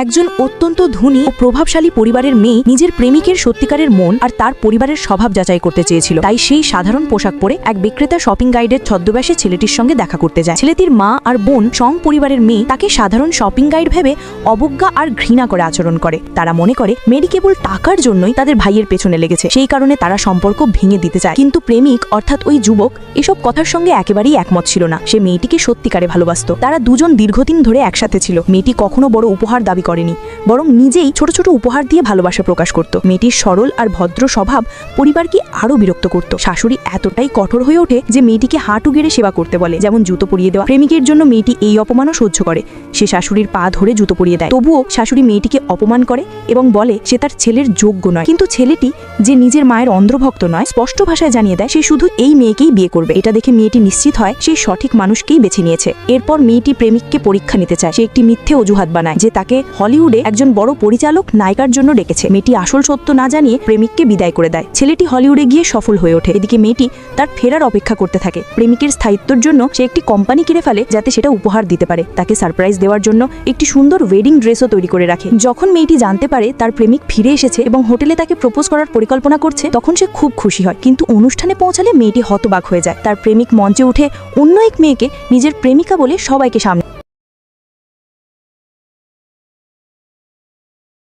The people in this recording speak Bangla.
একজন অত্যন্ত ধনী ও প্রভাবশালী পরিবারের মেয়ে নিজের প্রেমিকের সত্যিকারের মন আর তার পরিবারের স্বভাব যাচাই করতে চেয়েছিল। তাই সেই সাধারণ পোশাক পরে এক বিক্রেতা শপিং গাইডের ছদ্মবেশে ছেলেটির সঙ্গে দেখা করতে যায়। ছেলেটির মা আর বোন সং পরিবারের মেয়ে তাকে সাধারণ শপিং গাইড ভেবে অবজ্ঞা আর ঘৃণা করে আচরণ করে। তারা মনে করে মেয়েটি কেবল টাকার জন্যই তাদের ভাইয়ের পেছনে লেগেছে, সেই কারণে তারা সম্পর্ক ভেঙে দিতে চায়। কিন্তু প্রেমিক অর্থাৎ ওই যুবক এসব কথার সঙ্গে একেবারেই একমত ছিল না। সে মেয়েটিকে সত্যিকারে ভালোবাসত। তারা দুজন দীর্ঘদিন ধরে একসাথে ছিল। মেয়েটি কখনো বড় উপহার দাবি করেনি, বরং নিজেই ছোট ছোট উপহার দিয়ে ভালোবাসা প্রকাশ করত। মেয়েটির সরল আর ভদ্র স্বভাব পরিবারকে আরো বিরক্ত করত। শাশুড়ি এতটাই কঠোর হয়ে ওঠে যে মেয়েটিকে হাঁটু গেড়ে সেবা করতে বলে, যেমন জুতো পরিয়ে দেওয়া। প্রেমিকের জন্য মেয়েটি এই অপমানও সহ্য করে। সে শাশুড়ির পা ধরে জুতো পরিয়ে দেয়। তবুও শাশুড়ি মেয়েটিকে অপমান করে এবং বলে সে তার ছেলের যোগ্য নয়। কিন্তু ছেলেটি, যে নিজের মায়ের অন্ধভক্ত নয়, স্পষ্ট ভাষায় জানিয়ে দেয় সে শুধু এই মেয়েকেই বিয়ে করবে। এটা দেখে মেয়েটি নিশ্চিত হয় সে সঠিক মানুষকেই বেছে নিয়েছে। এরপর মেয়েটি প্রেমিককে পরীক্ষা নিতে চায়। সে একটি মিথ্যে অজুহাত বানায় যে তাকে হলিউডে একজন বড় পরিচালক নায়িকার জন্য ডেকেছে। মেয়েটি আসল সত্য না জানিয়ে প্রেমিককে বিদায় করে দেয়। ছেলেটি হলিউডে গিয়ে সফল হয়ে ওঠে। এদিকে মেয়েটি তার ফেরার অপেক্ষা করতে থাকে। প্রেমিকের স্থায়িত্বের জন্য সে একটি কোম্পানি কিনে ফেলে যাতে সেটা উপহার দিতে পারে। তাকে সারপ্রাইজ দেওয়ার জন্য একটি সুন্দর ওয়েডিং ড্রেসও তৈরি করে রাখে। যখন মেয়েটি জানতে পারে তার প্রেমিক ফিরে এসেছে এবং হোটেলে তাকে প্রপোজ করার পরিকল্পনা করছে, তখন সে খুব খুশি হয়। কিন্তু অনুষ্ঠানে পৌঁছালে মেয়েটি হতবাক হয়ে যায়। তার প্রেমিক মঞ্চে উঠে অন্য এক মেয়েকে নিজের প্রেমিকা বলে সবাইকে সামনে